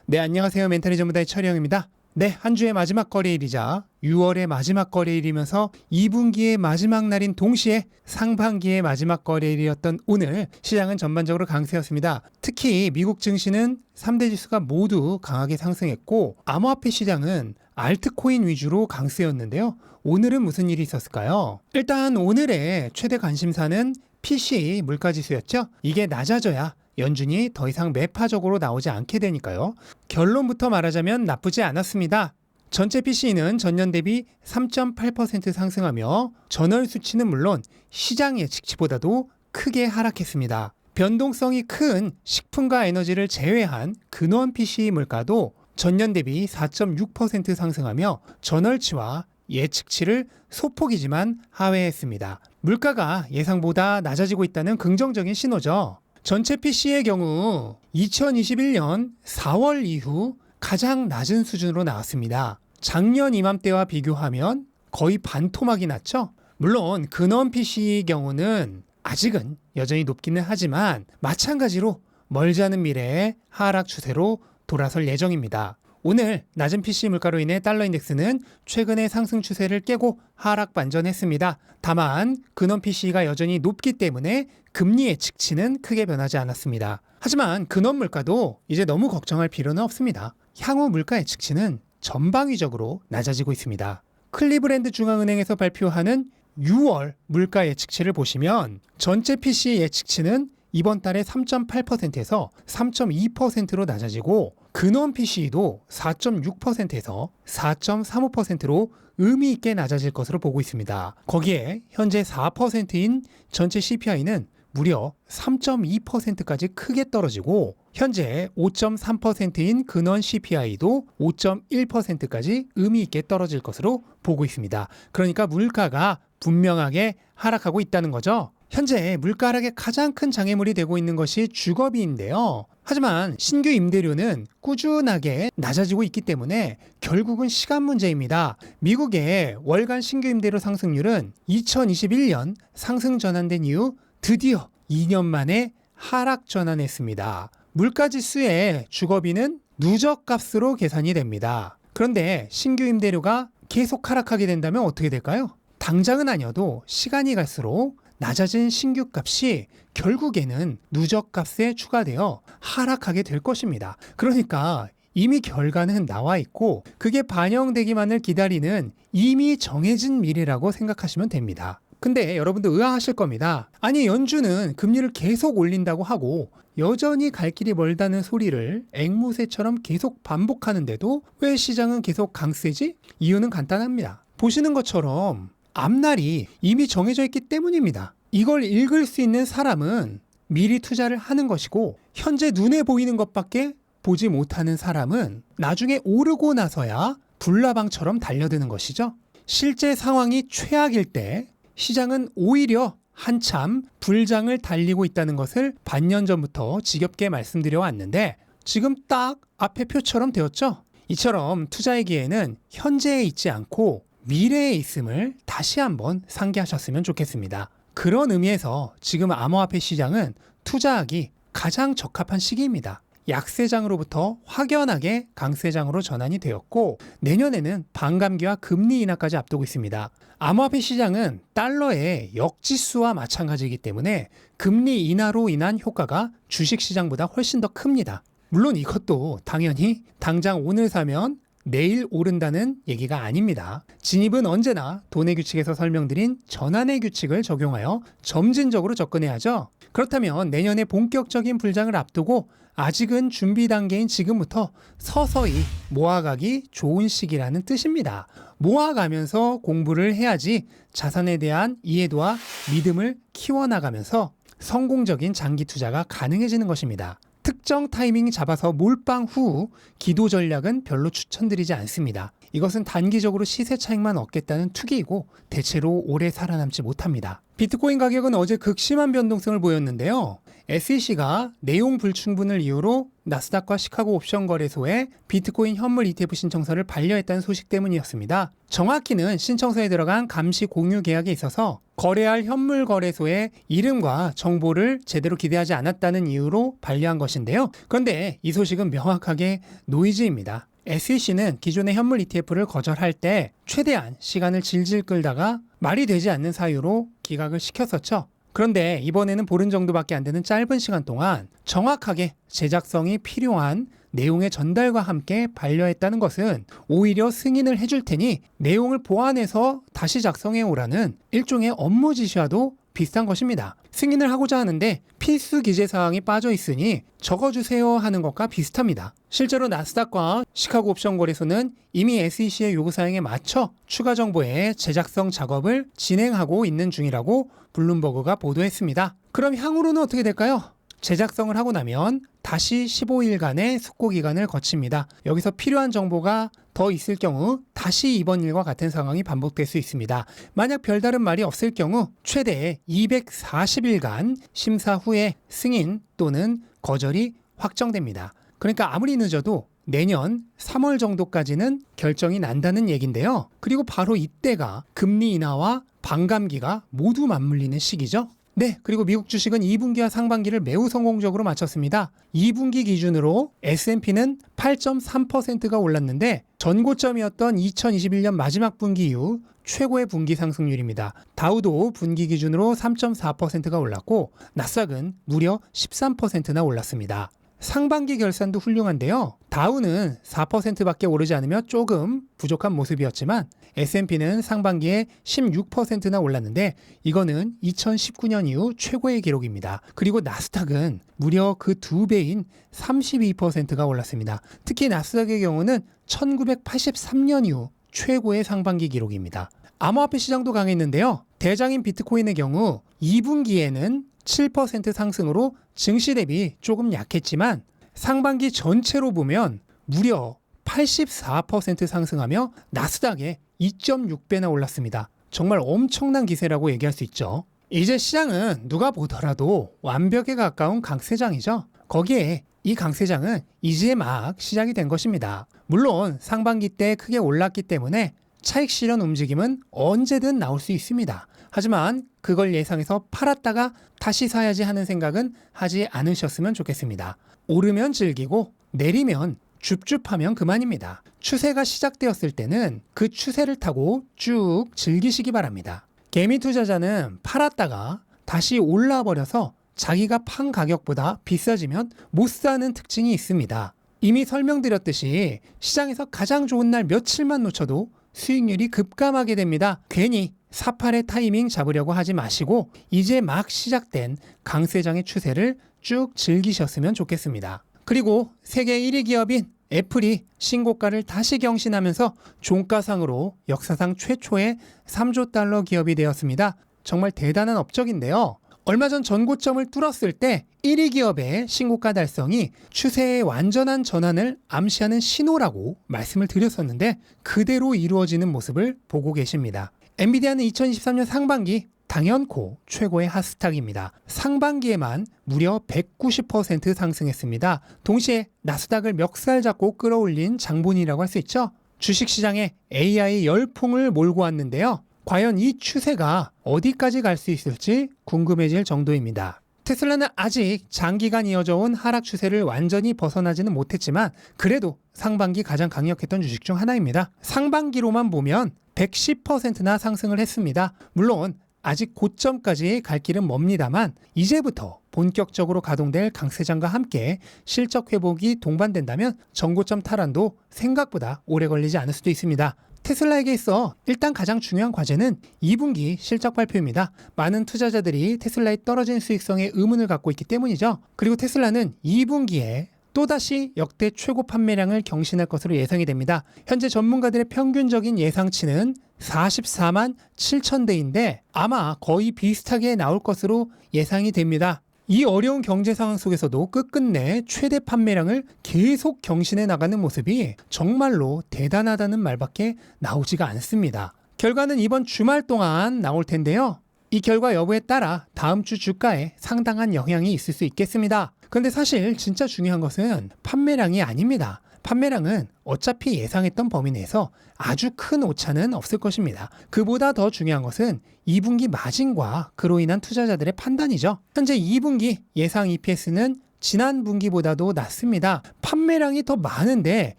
네, 안녕하세요. 멘탈이 전부다의 철영입니다. 네, 한 주의 마지막 거래일이자 6월의 마지막 거래일이면서 2분기의 마지막 날인 동시에 상반기의 마지막 거래일이었던 오늘 시장은 전반적으로 강세였습니다. 특히 미국 증시는 3대 지수가 모두 강하게 상승했고 암호화폐 시장은 알트코인 위주로 강세였는데요. 오늘은 무슨 일이 있었을까요? 일단 오늘의 최대 관심사는 PC 물가지수였죠. 이게 낮아져야 연준이 더 이상 매파적으로 나오지 않게 되니까요. 결론부터 말하자면 나쁘지 않았습니다. 전체 PC는 전년 대비 3.8% 상승하며 전월 수치는 물론 시장 예측치보다도 크게 하락했습니다. 변동성이 큰 식품과 에너지를 제외한 근원 PC 물가도 전년 대비 4.6% 상승하며 전월치와 예측치를 소폭이지만 하회했습니다. 물가가 예상보다 낮아지고 있다는 긍정적인 신호죠. 전체 PC의 경우 2021년 4월 이후 가장 낮은 수준으로 나왔습니다. 작년 이맘때와 비교하면 거의 반토막이 났죠. 물론 근원 PC의 경우는 아직은 여전히 높기는 하지만 마찬가지로 멀지 않은 미래에 하락 추세로 돌아설 예정입니다. 오늘 낮은 PC 물가로 인해 달러 인덱스는 최근의 상승 추세를 깨고 하락 반전했습니다. 다만 근원 PC가 여전히 높기 때문에 금리 예측치는 크게 변하지 않았습니다. 하지만 근원 물가도 이제 너무 걱정할 필요는 없습니다. 향후 물가 예측치는 전방위적으로 낮아지고 있습니다. 클리브랜드 중앙은행에서 발표하는 6월 물가 예측치를 보시면 전체 PC 예측치는 이번 달에 3.8%에서 3.2%로 낮아지고 근원 PC도 4.6%에서 4.35%로 의미 있게 낮아질 것으로 보고 있습니다. 거기에 현재 4%인 전체 CPI는 무려 3.2%까지 크게 떨어지고 현재 5.3%인 근원 CPI도 5.1%까지 의미 있게 떨어질 것으로 보고 있습니다. 그러니까 물가가 분명하게 하락하고 있다는 거죠. 현재 물가 하락의 가장 큰 장애물이 되고 있는 것이 주거비인데요. 하지만 신규 임대료는 꾸준하게 낮아지고 있기 때문에 결국은 시간 문제입니다. 미국의 월간 신규 임대료 상승률은 2021년 상승 전환된 이후 드디어 2년 만에 하락 전환했습니다. 물가지수의 주거비는 누적값으로 계산이 됩니다. 그런데 신규 임대료가 계속 하락하게 된다면 어떻게 될까요? 당장은 아니어도 시간이 갈수록 낮아진 신규 값이 결국에는 누적값에 추가되어 하락하게 될 것입니다. 그러니까 이미 결과는 나와 있고 그게 반영되기만을 기다리는 이미 정해진 미래라고 생각하시면 됩니다. 근데 여러분도 의아하실 겁니다. 아니 연준은 금리를 계속 올린다고 하고 여전히 갈 길이 멀다는 소리를 앵무새처럼 계속 반복하는데도 왜 시장은 계속 강세지? 이유는 간단합니다. 보시는 것처럼 앞날이 이미 정해져 있기 때문입니다. 이걸 읽을 수 있는 사람은 미리 투자를 하는 것이고 현재 눈에 보이는 것밖에 보지 못하는 사람은 나중에 오르고 나서야 불나방처럼 달려드는 것이죠. 실제 상황이 최악일 때 시장은 오히려 한참 불장을 달리고 있다는 것을 반년 전부터 지겹게 말씀드려 왔는데 지금 딱 앞에 표처럼 되었죠. 이처럼 투자의 기회는 현재에 있지 않고 미래에 있음을 다시 한번 상기하셨으면 좋겠습니다. 그런 의미에서 지금 암호화폐 시장은 투자하기 가장 적합한 시기입니다. 약세장으로부터 확연하게 강세장으로 전환이 되었고 내년에는 반감기와 금리 인하까지 앞두고 있습니다. 암호화폐 시장은 달러의 역지수와 마찬가지이기 때문에 금리 인하로 인한 효과가 주식시장보다 훨씬 더 큽니다. 물론 이것도 당연히 당장 오늘 사면 내일 오른다는 얘기가 아닙니다. 진입은 언제나 돈의 규칙에서 설명드린 전환의 규칙을 적용하여 점진적으로 접근해야죠. 그렇다면 내년에 본격적인 불장을 앞두고 아직은 준비 단계인 지금부터 서서히 모아가기 좋은 시기라는 뜻입니다. 모아가면서 공부를 해야지 자산에 대한 이해도와 믿음을 키워나가면서 성공적인 장기 투자가 가능해지는 것입니다. 특정 타이밍 잡아서 몰빵 후 기도 전략은 별로 추천드리지 않습니다. 이것은 단기적으로 시세 차익만 얻겠다는 투기이고 대체로 오래 살아남지 못합니다. 비트코인 가격은 어제 극심한 변동성을 보였는데요. SEC가 내용 불충분을 이유로 나스닥과 시카고 옵션 거래소에 비트코인 현물 ETF 신청서를 반려했다는 소식 때문이었습니다. 정확히는 신청서에 들어간 감시 공유 계약에 있어서 거래할 현물 거래소의 이름과 정보를 제대로 기재하지 않았다는 이유로 반려한 것인데요. 그런데 이 소식은 명확하게 노이즈입니다. SEC는 기존의 현물 ETF를 거절할 때 최대한 시간을 질질 끌다가 말이 되지 않는 사유로 기각을 시켰었죠. 그런데 이번에는 보름 정도밖에 안 되는 짧은 시간 동안 정확하게 제작성이 필요한 내용의 전달과 함께 반려했다는 것은 오히려 승인을 해줄 테니 내용을 보완해서 다시 작성해 오라는 일종의 업무 지시와도 비슷한 것입니다. 승인을 하고자 하는데 필수 기재사항이 빠져 있으니 적어주세요 하는 것과 비슷합니다. 실제로 나스닥과 시카고 옵션 거래소는 이미 SEC의 요구사항에 맞춰 추가 정보의 제작성 작업을 진행하고 있는 중이라고 블룸버그가 보도했습니다. 그럼 향후로는 어떻게 될까요? 제작성을 하고 나면 다시 15일간의 숙고 기간을 거칩니다. 여기서 필요한 정보가 더 있을 경우 다시 이번 일과 같은 상황이 반복될 수 있습니다. 만약 별다른 말이 없을 경우 최대 240일간 심사 후에 승인 또는 거절이 확정됩니다. 그러니까 아무리 늦어도 내년 3월 정도까지는 결정이 난다는 얘긴데요. 그리고 바로 이때가 금리 인하와 반감기가 모두 맞물리는 시기죠. 네, 그리고 미국 주식은 2분기와 상반기를 매우 성공적으로 마쳤습니다. 2분기 기준으로 S&P는 8.3%가 올랐는데 전고점이었던 2021년 마지막 분기 이후 최고의 분기 상승률입니다. 다우도 분기 기준으로 3.4%가 올랐고 나스닥은 무려 13%나 올랐습니다. 상반기 결산도 훌륭한데요. 다우는 4%밖에 오르지 않으며 조금 부족한 모습이었지만 S&P는 상반기에 16%나 올랐는데 이거는 2019년 이후 최고의 기록입니다. 그리고 나스닥은 무려 그 2배인 32%가 올랐습니다. 특히 나스닥의 경우는 1983년 이후 최고의 상반기 기록입니다. 암호화폐 시장도 강했는데요. 대장인 비트코인의 경우 2분기에는 7% 상승으로 증시 대비 조금 약했지만 상반기 전체로 보면 무려 84% 상승하며 나스닥에 2.6배나 올랐습니다. 정말 엄청난 기세라고 얘기할 수 있죠. 이제 시장은 누가 보더라도 완벽에 가까운 강세장이죠. 거기에 이 강세장은 이제 막 시작이 된 것입니다. 물론 상반기 때 크게 올랐기 때문에 차익 실현 움직임은 언제든 나올 수 있습니다. 하지만 그걸 예상해서 팔았다가 다시 사야지 하는 생각은 하지 않으셨으면 좋겠습니다. 오르면 즐기고 내리면 줍줍하면 그만입니다. 추세가 시작되었을 때는 그 추세를 타고 쭉 즐기시기 바랍니다. 개미 투자자는 팔았다가 다시 올라버려서 자기가 판 가격보다 비싸지면 못 사는 특징이 있습니다. 이미 설명드렸듯이 시장에서 가장 좋은 날 며칠만 놓쳐도 수익률이 급감하게 됩니다. 괜히 사팔의 타이밍 잡으려고 하지 마시고 이제 막 시작된 강세장의 추세를 쭉 즐기셨으면 좋겠습니다. 그리고 세계 1위 기업인 애플이 신고가를 다시 경신하면서 종가상으로 역사상 최초의 3조 달러 기업이 되었습니다. 정말 대단한 업적인데요. 얼마 전 전고점을 뚫었을 때 1위 기업의 신고가 달성이 추세의 완전한 전환을 암시하는 신호라고 말씀을 드렸었는데 그대로 이루어지는 모습을 보고 계십니다. 엔비디아는 2023년 상반기 당연코 최고의 핫스탁입니다. 상반기에만 무려 190% 상승했습니다. 동시에 나스닥을 멱살 잡고 끌어올린 장본이라고 할 수 있죠. 주식시장에 AI 열풍을 몰고 왔는데요. 과연 이 추세가 어디까지 갈 수 있을지 궁금해질 정도입니다. 테슬라는 아직 장기간 이어져온 하락 추세를 완전히 벗어나지는 못했지만 그래도 상반기 가장 강력했던 주식 중 하나입니다. 상반기로만 보면 110%나 상승을 했습니다. 물론 아직 고점까지 갈 길은 멉니다만 이제부터 본격적으로 가동될 강세장과 함께 실적 회복이 동반된다면 전고점 탈환도 생각보다 오래 걸리지 않을 수도 있습니다. 테슬라에게 있어 일단 가장 중요한 과제는 2분기 실적 발표입니다. 많은 투자자들이 테슬라의 떨어진 수익성에 의문을 갖고 있기 때문이죠. 그리고 테슬라는 2분기에 또다시 역대 최고 판매량을 경신할 것으로 예상이 됩니다. 현재 전문가들의 평균적인 예상치는 44만 7천 대인데 아마 거의 비슷하게 나올 것으로 예상이 됩니다. 이 어려운 경제 상황 속에서도 끝끝내 최대 판매량을 계속 경신해 나가는 모습이 정말로 대단하다는 말밖에 나오지가 않습니다. 결과는 이번 주말 동안 나올 텐데요. 이 결과 여부에 따라 다음 주 주가에 상당한 영향이 있을 수 있겠습니다. 그런데 사실 진짜 중요한 것은 판매량이 아닙니다. 판매량은 어차피 예상했던 범위 내에서 아주 큰 오차는 없을 것입니다. 그보다 더 중요한 것은 2분기 마진과 그로 인한 투자자들의 판단이죠. 현재 2분기 예상 EPS는 지난 분기보다도 낮습니다. 판매량이 더 많은데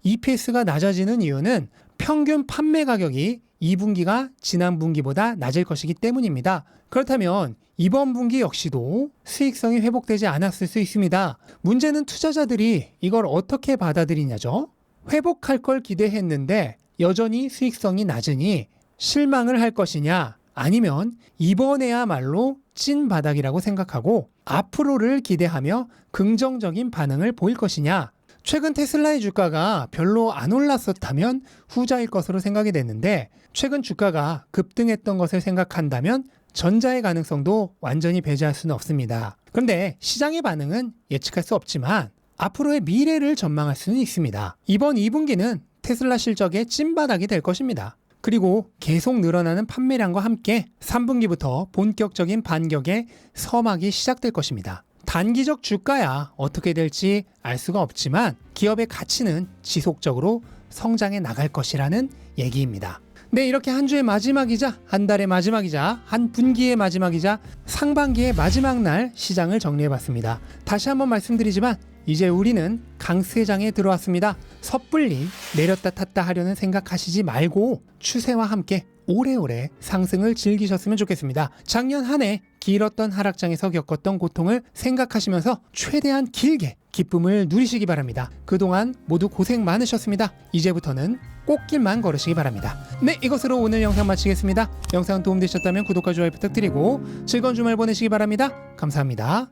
EPS가 낮아지는 이유는 평균 판매 가격이 2분기가 지난 분기보다 낮을 것이기 때문입니다. 그렇다면 이번 분기 역시도 수익성이 회복되지 않았을 수 있습니다. 문제는 투자자들이 이걸 어떻게 받아들이냐죠. 회복할 걸 기대했는데 여전히 수익성이 낮으니 실망을 할 것이냐, 아니면 이번에야말로 찐 바닥이라고 생각하고 앞으로를 기대하며 긍정적인 반응을 보일 것이냐. 최근 테슬라의 주가가 별로 안 올랐었다면 후자일 것으로 생각이 됐는데, 최근 주가가 급등했던 것을 생각한다면 전자의 가능성도 완전히 배제할 수는 없습니다. 그런데 시장의 반응은 예측할 수 없지만 앞으로의 미래를 전망할 수는 있습니다. 이번 2분기는 테슬라 실적의 찐바닥이 될 것입니다. 그리고 계속 늘어나는 판매량과 함께 3분기부터 본격적인 반격의 서막이 시작될 것입니다. 단기적 주가야 어떻게 될지 알 수가 없지만 기업의 가치는 지속적으로 성장해 나갈 것이라는 얘기입니다. 네, 이렇게 한 주의 마지막이자 한 달의 마지막이자 한 분기의 마지막이자 상반기의 마지막 날 시장을 정리해봤습니다. 다시 한번 말씀드리지만 이제 우리는 강세장에 들어왔습니다. 섣불리 내렸다 탔다 하려는 생각하시지 말고 추세와 함께 오래오래 상승을 즐기셨으면 좋겠습니다. 작년 한 해 길었던 하락장에서 겪었던 고통을 생각하시면서 최대한 길게 기쁨을 누리시기 바랍니다. 그동안 모두 고생 많으셨습니다. 이제부터는 꽃길만 걸으시기 바랍니다. 네, 이것으로 오늘 영상 마치겠습니다. 영상 도움되셨다면 구독과 좋아요 부탁드리고 즐거운 주말 보내시기 바랍니다. 감사합니다.